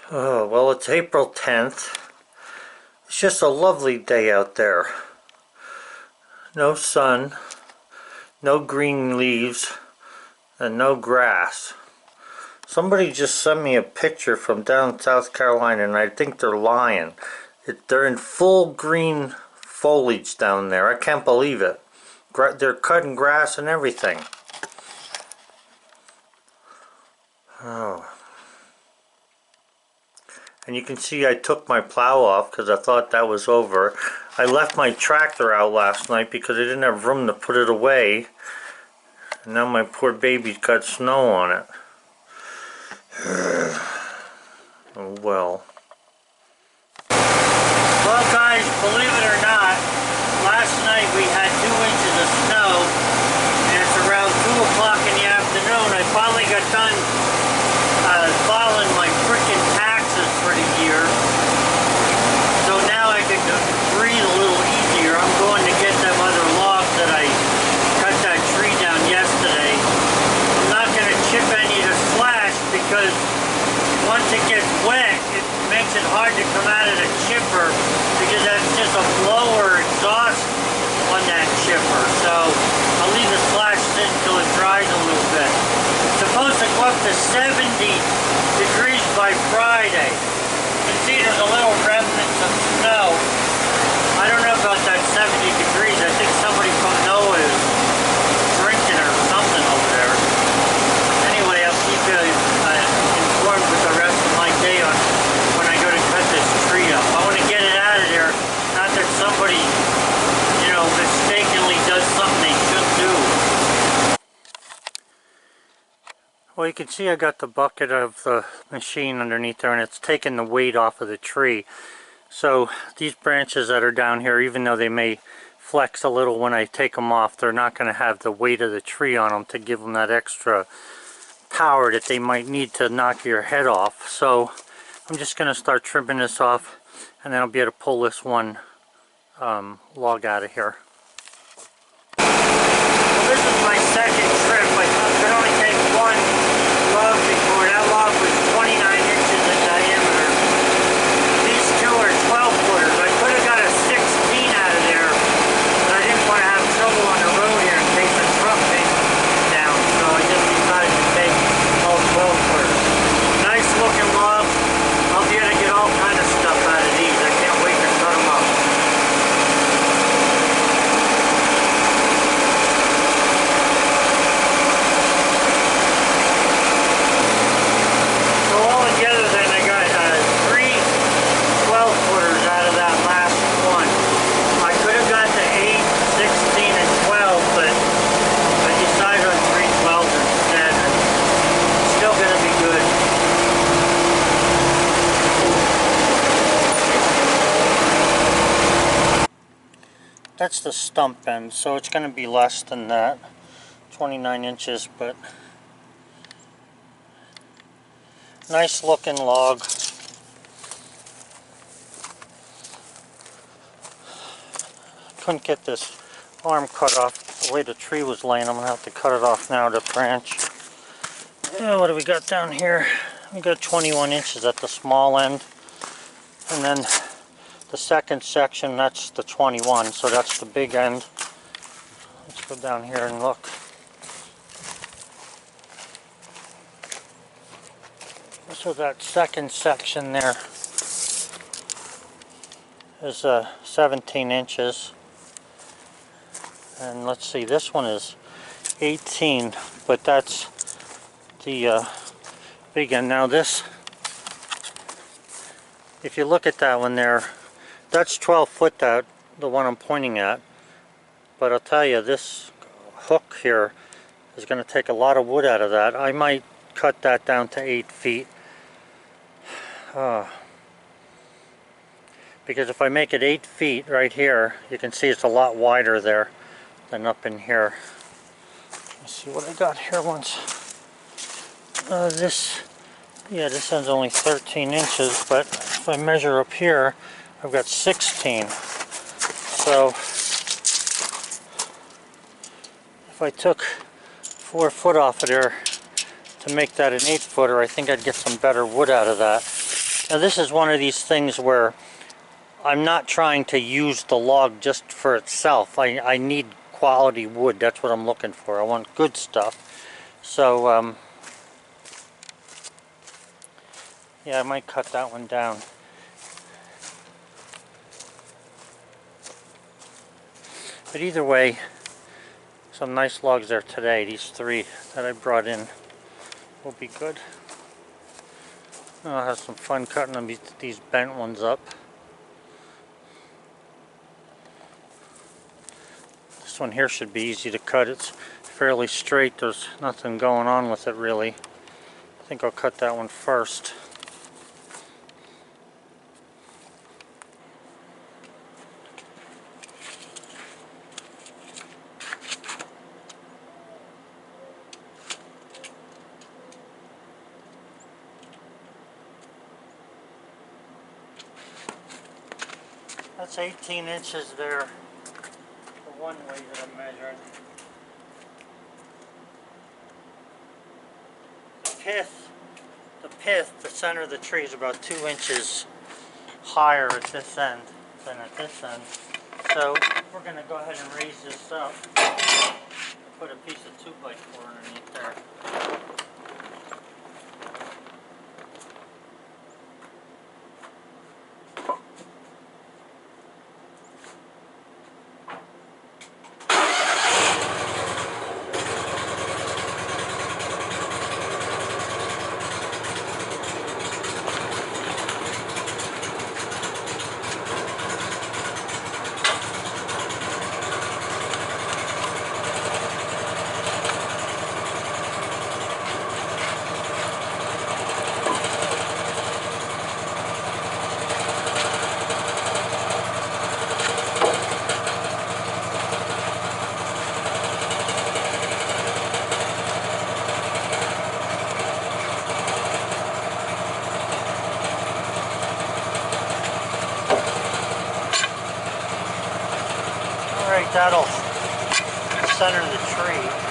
Oh, well, it's April 10th. It's just a lovely day out there. No sun, no green leaves, and no grass. Somebody just sent me a picture from down South Carolina, and I think they're lying. They're in full green foliage down there. I can't believe it. They're cutting grass and everything. Oh. And you can see I took my plow off because I thought that was over. I left my tractor out last night because I didn't have room to put it away. And now my poor baby's got snow on it. Oh well. Well guys, believe it or not, last night we had 2 inches of snow. And it's around 2 o'clock in the afternoon. I finally got done filing my frickin' taxes for the year. So now I can breathe a little easier. I'm going to get them other logs that I cut that tree down yesterday. I'm not going to chip any of the slash because once it gets wet, it makes it hard to come out of the chipper because that's just a blower exhaust on that chipper. So I'll leave the slash sit until it dries a little bit. It's supposed to go up to 70 degrees by Friday. You can see there's a little remnants of snow. I don't know about that 70 degrees. I think somebody from NOAA is drinking or something over there. Anyway, I'll keep you informed with the rest of my day on when I go to cut this tree up. I want to get it out of there. Not that somebody, mistakenly does something they shouldn't do. Well, you can see I got the bucket of the machine underneath there and it's taking the weight off of the tree. So these branches that are down here, even though they may flex a little when I take them off, they're not going to have the weight of the tree on them to give them that extra power that they might need to knock your head off. So I'm just going to start trimming this off and then I'll be able to pull this one log out of here. Well, this is my second trip. I could only take one log before. That log was 29 inches in diameter. These two are 12 footers. I could have got a 16 out of there, but I didn't want to have trouble on the road here in case the truck came down. So I just decided to take all 12 footers. Nice looking log. I'll be able to get all kind of stuff out of these. I can't wait to cut them up. That's the stump end, so it's going to be less than that, 29 inches, but nice looking log. Couldn't get this arm cut off the way the tree was laying. I'm going to have to cut it off now, the branch. What do we got down here? We got 21 inches at the small end, and then the second section, that's the 21, so that's the big end. Let's go down here and look. So that second section there is 17 inches. And let's see, this one is 18, but that's the big end. Now this, if you look at that one there, that's 12 foot, the one I'm pointing at. But I'll tell you, this hook here is going to take a lot of wood out of that. I might cut that down to 8 feet. Because if I make it 8 feet right here, you can see it's a lot wider there than up in here. Let's see what I got here once. This end's only 13 inches, but if I measure up here, I've got 16. So if I took 4 foot off of there to make that an 8 footer, I think I'd get some better wood out of that. Now this is one of these things where I'm not trying to use the log just for itself. I need quality wood. That's what I'm looking for. I want good stuff. So, yeah, I might cut that one down. But either way, some nice logs there today. These 3 that I brought in will be good. I'll have some fun cutting them, these bent ones up. This one here should be easy to cut. It's fairly straight. There's nothing going on with it really. I think I'll cut that one first. That's 18 inches there for one way that I'm measuring. The center of the tree is about 2 inches higher at this end than at this end. So we're going to go ahead and raise this up. Put a piece of 2x4 underneath there. Alright, that'll center the tree.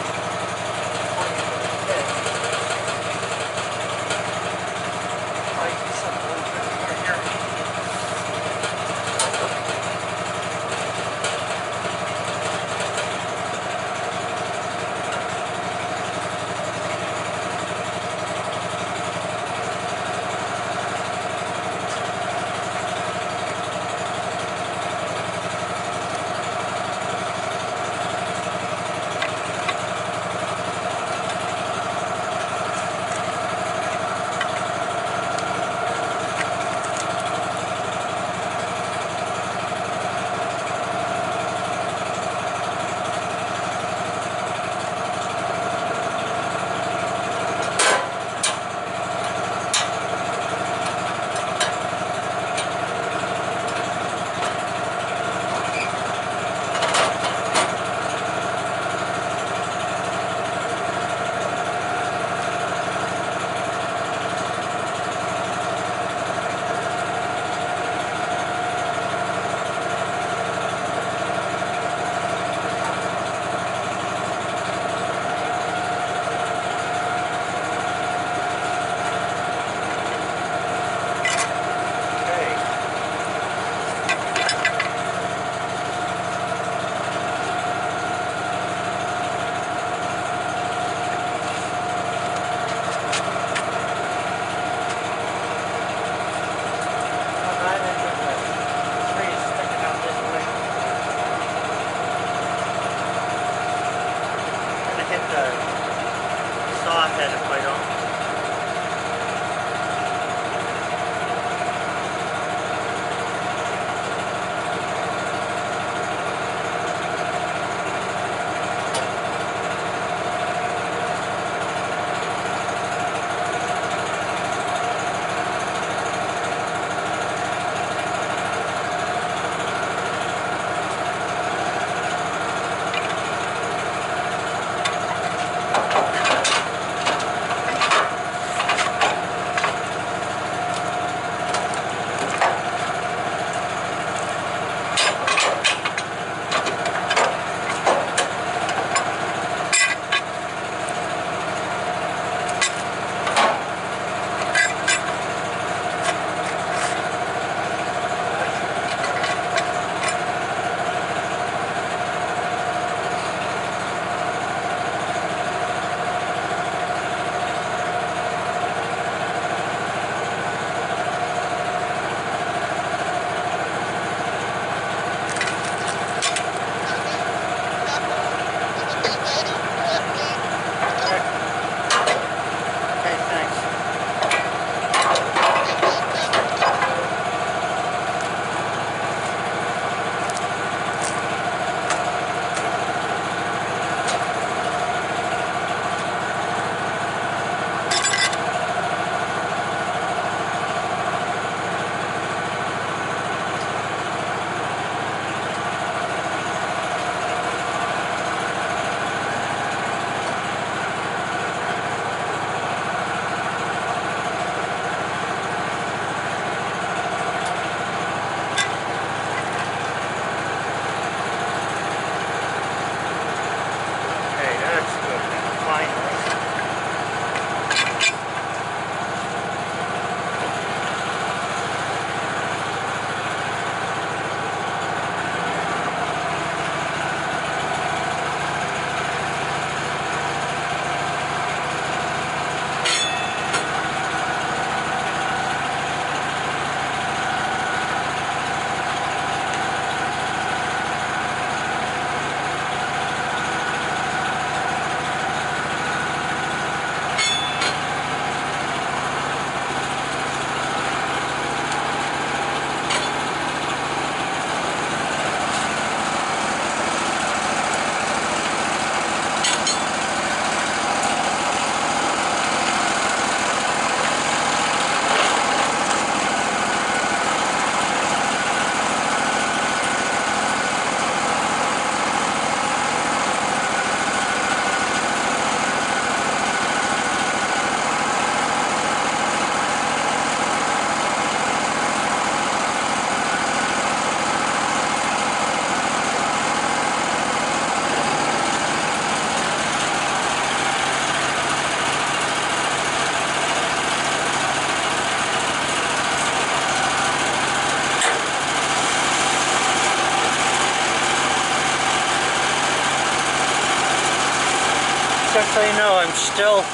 so you know, I'm still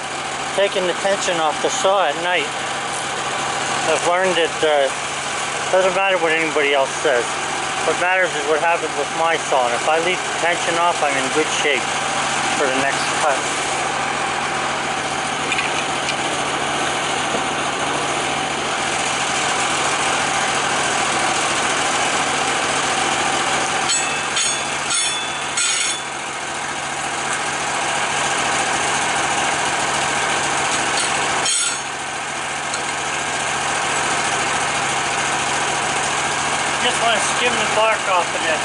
taking the tension off the saw at night. I've learned that doesn't matter what anybody else says. What matters is what happens with my saw, and if I leave the tension off, I'm in good shape for the next cut. Just want to skim the bark off of this.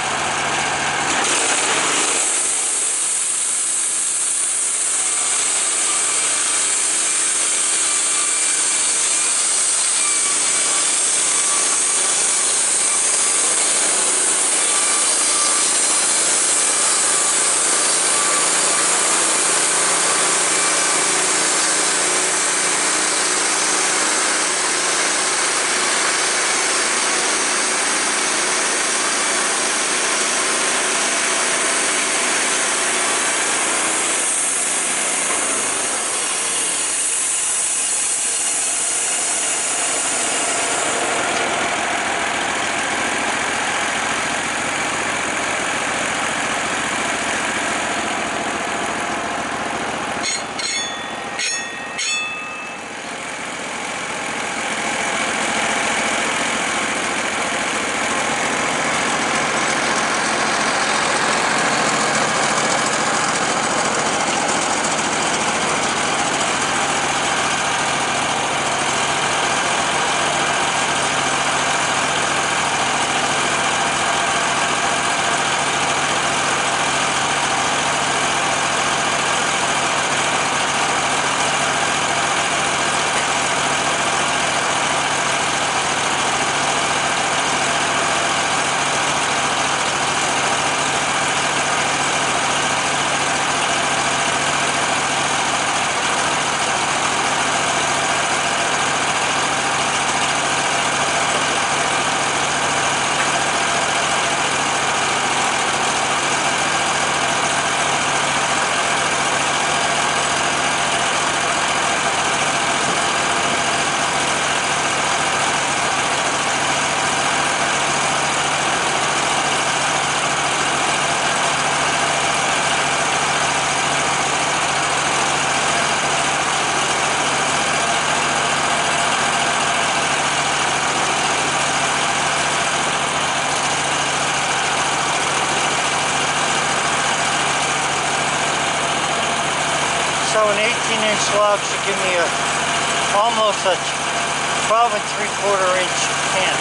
So an 18-inch log should give me almost a 12 3/4 inch cant.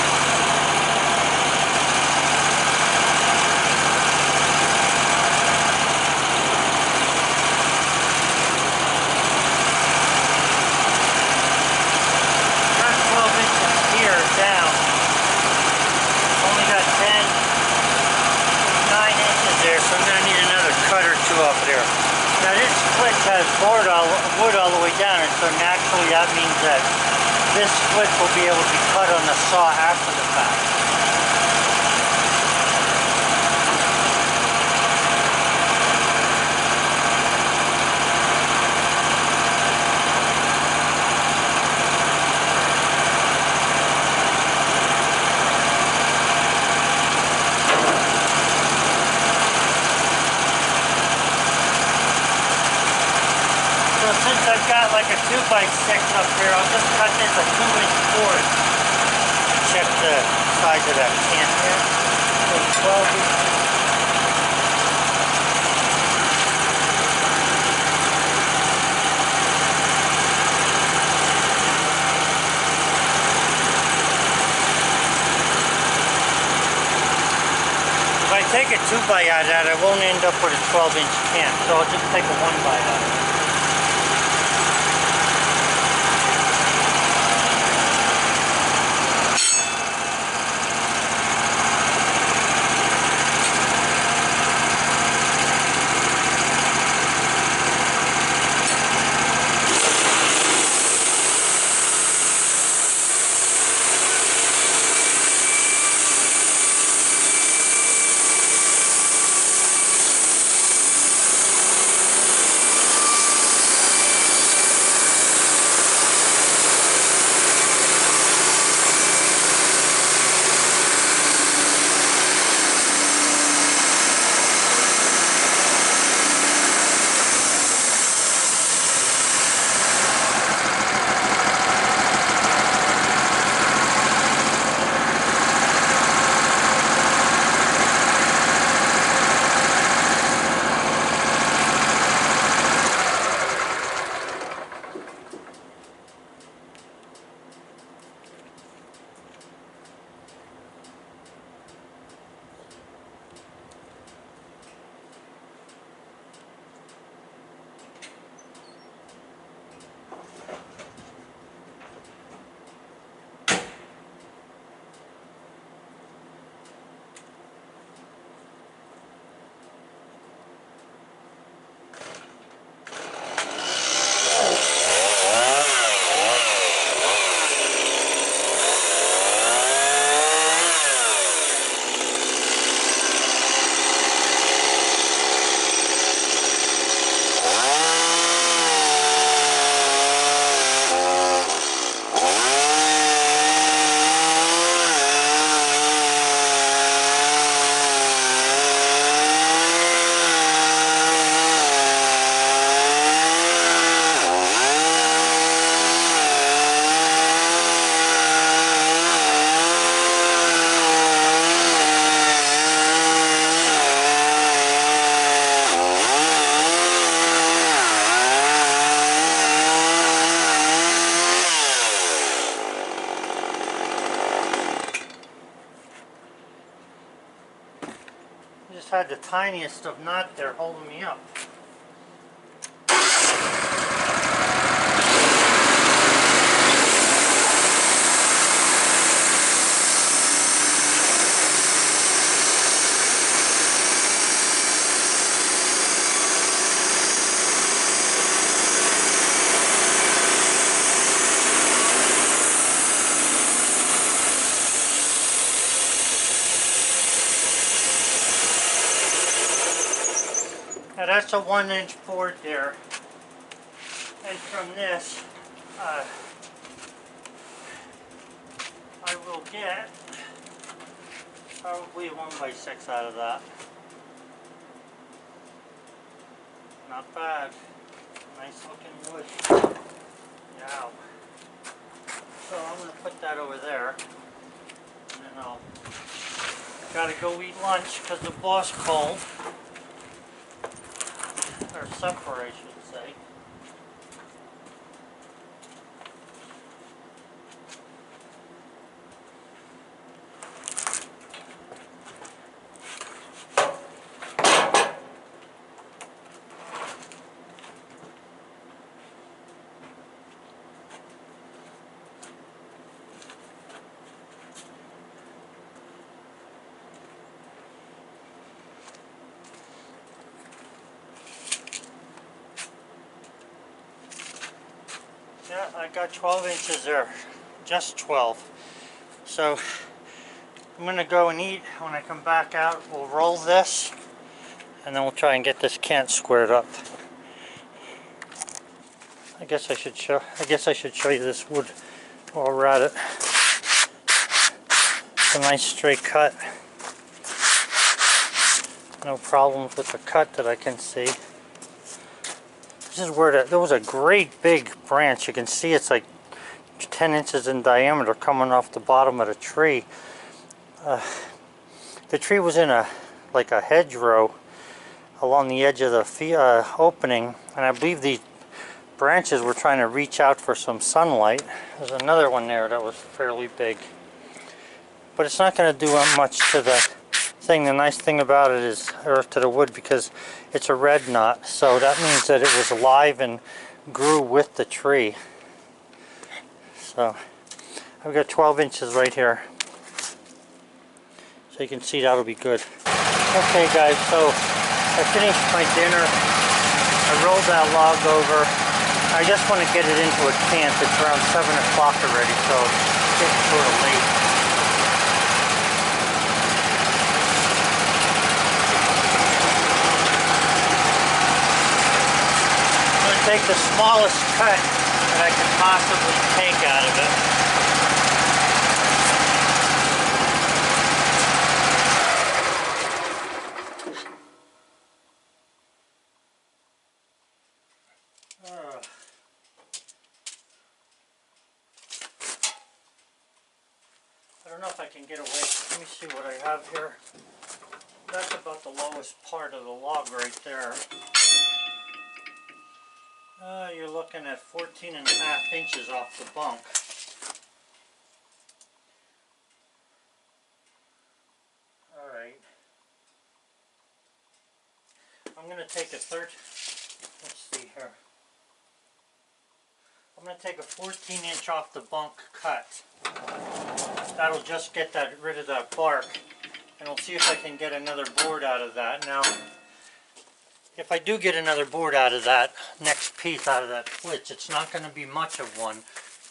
Got 12 inches here down. Only got 9 inches there, so I'm going to need another cut or two up there. Now this split has wood all the way down, and so naturally that means that this split will be able to be cut on the saw after the fact. So since I've got like a 2x6 up here, I'll just cut this a 2-inch cord. Check the size of that cant here. So 12 inches. If I take a 2x out of that, I won't end up with a 12-inch cant, so I'll just take a 1x out of it. just had the tiniest of knot there holding me up. Now that's a 1-inch board there, and from this I will get probably a 1x6 out of that. Not bad. Nice looking wood. Yeah. So I'm going to put that over there, and then I'll gotta go eat lunch because the boss called. Or supper, I should say. Yeah, I got 12 inches there, just 12. So I'm going to go and eat. When I come back out, we'll roll this, and then we'll try and get this cant squared up. I guess I should show you this wood while we're at it. It's a nice straight cut. No problems with the cut that I can see. This is where there was a great big branch. You can see it's like 10 inches in diameter coming off the bottom of the tree. The tree was in like a hedgerow along the edge of the opening, and I believe these branches were trying to reach out for some sunlight. There's another one there that was fairly big, but it's not going to do much to the thing. The nice thing about it is, or to the wood, because it's a red knot, so that means that it was alive and grew with the tree. So I've got 12 inches right here, so you can see that'll be good. Okay guys, so I finished my dinner. I rolled that log over. I just want to get it into a cant. It's around 7 o'clock already, so it's getting sort of late. Take the smallest cut that I can possibly take out of it. I don't know if I can get away. Let me see what I have here. That's about the lowest part of the log right there. You're looking at 14.5 inches off the bunk. Alright. I'm going to take a let's see here. I'm going to take a 14-inch off the bunk cut. That'll just get rid of that bark. And we'll see if I can get another board out of that. Now, if I do get another board out of that next piece, out of that flitch, it's not going to be much of one.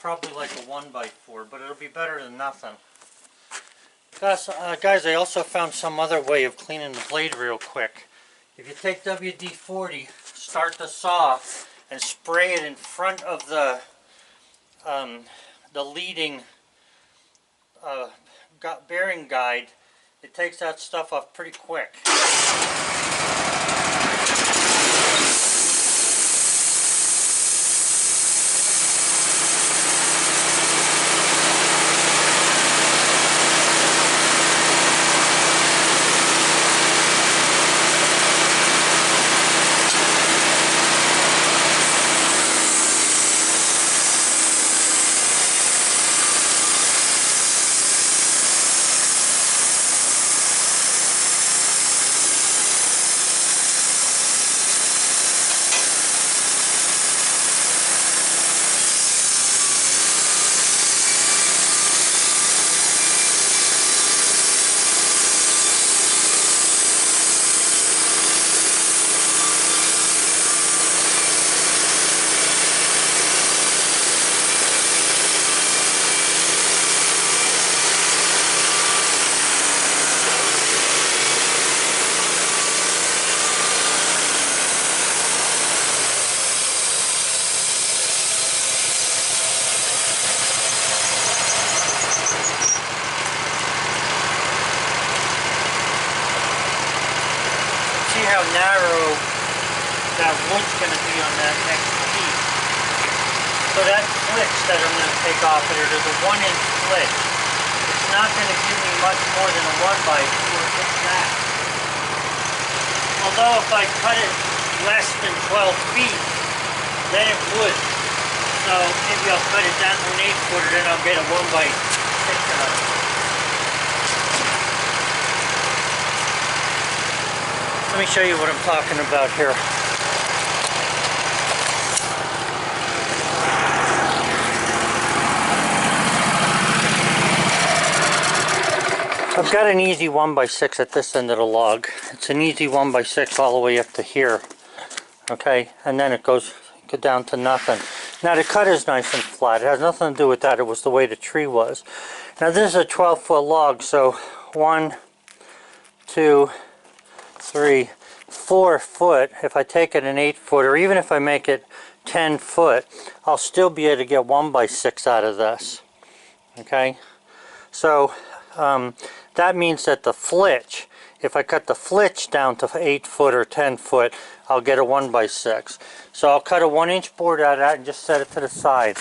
Probably like a 1x4, but it'll be better than nothing. Guys, I also found some other way of cleaning the blade real quick. If you take WD-40, start the saw, and spray it in front of the leading bearing guide, it takes that stuff off pretty quick. narrow that wood's going to be on that next piece. So that flitch that I'm going to take off of there, there's a 1-inch flitch. It's not going to give me much more than a 1x4, if that. Although if I cut it less than 12 feet, then it would. So maybe I'll cut it down to an 8-footer, then I'll get a 1x6 out of it. Let me show you what I'm talking about here. I've got an easy 1x6 at this end of the log. It's an easy 1x6 all the way up to here. Okay, and then it goes down to nothing. Now the cut is nice and flat. It has nothing to do with that. It was the way the tree was. Now this is a 12-foot log, so 1, 2, 3, 4 foot. If I take it an 8-foot, or even if I make it 10 foot, I'll still be able to get 1x6 out of this. Okay, so that means that the flitch, if I cut the flitch down to 8 foot or 10 foot, I'll get a 1x6. So I'll cut a 1-inch board out of that and just set it to the side.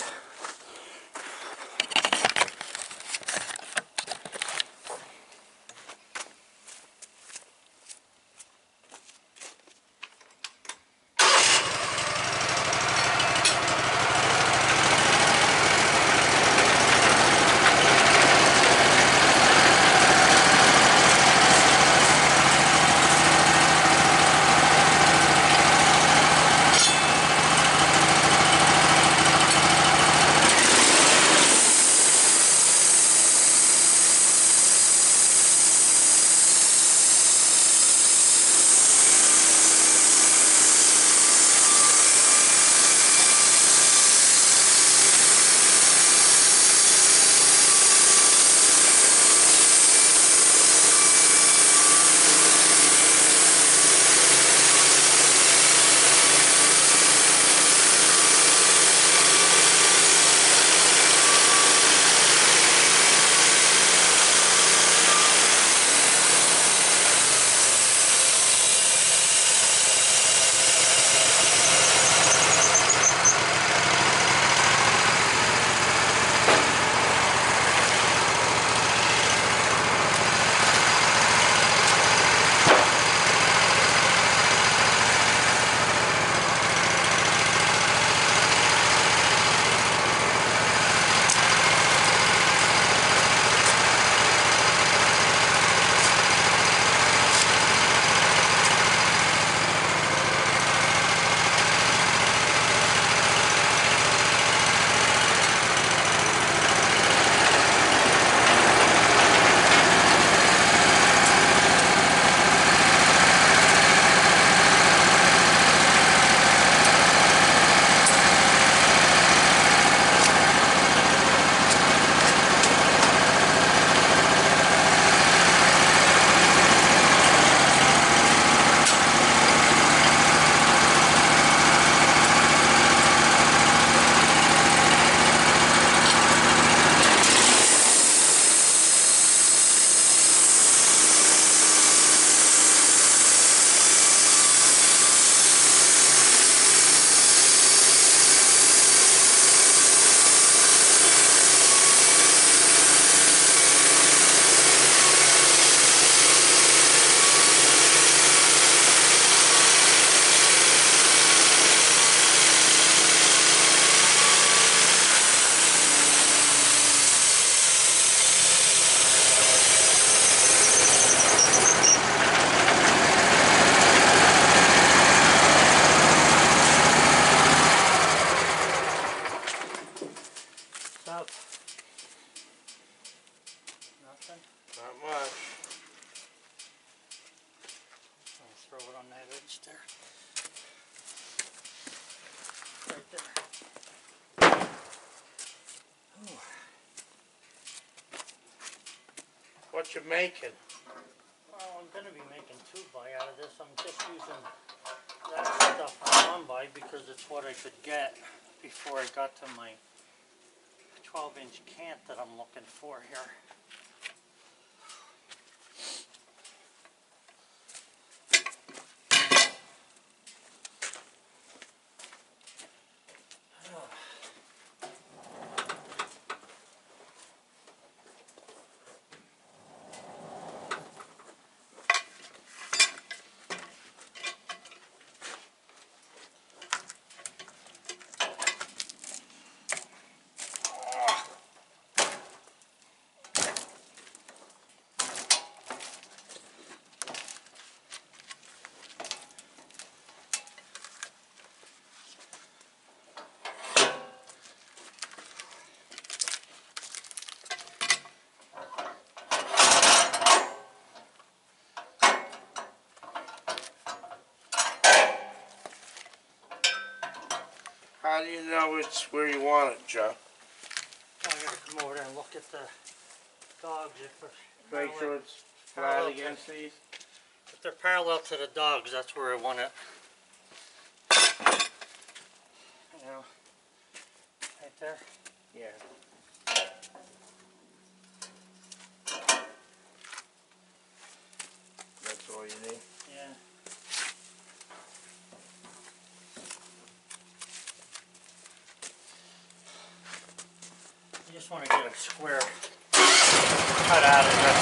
What you making? Well, I'm going to be making 2x out of this. I'm just using that stuff on 1x because it's what I could get before I got to my 12-inch cant that I'm looking for here. do you know it's where you want it, Joe? I gotta come over there and look at the dogs. Make sure it's flat against these. If they're parallel to the dogs, that's where I want it. You know, right there. Yeah. That's all you need? Yeah. You just want to get a square cut out of this.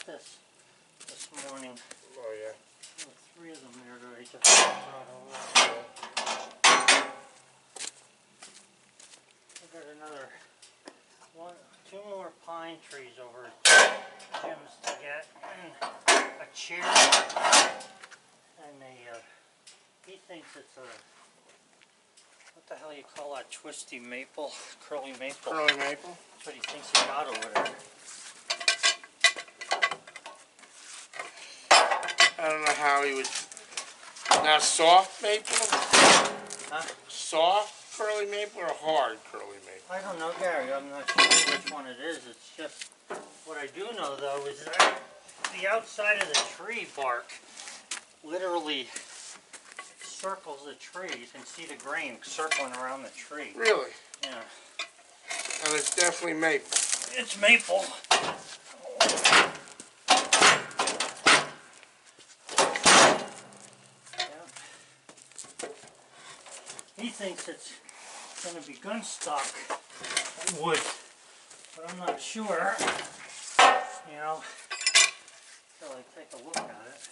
got this morning. Oh yeah. There were 3 of them there that I just brought over. I got another 2 more pine trees over at Jim's to get, and a chair, And he thinks it's a, what the hell you call that, twisty maple, curly maple. Curly maple? That's what he thinks he got over there. I don't know how he would. Now, soft maple? Huh? Soft curly maple or hard curly maple? I don't know, Gary. I'm not sure which one it is. It's just, what I do know though is that the outside of the tree bark literally circles the tree. You can see the grain circling around the tree. Really? Yeah. And it's definitely maple. It's maple. Yeah. He thinks it's going to be gun stock wood, but I'm not sure. You know, until I take a look at it.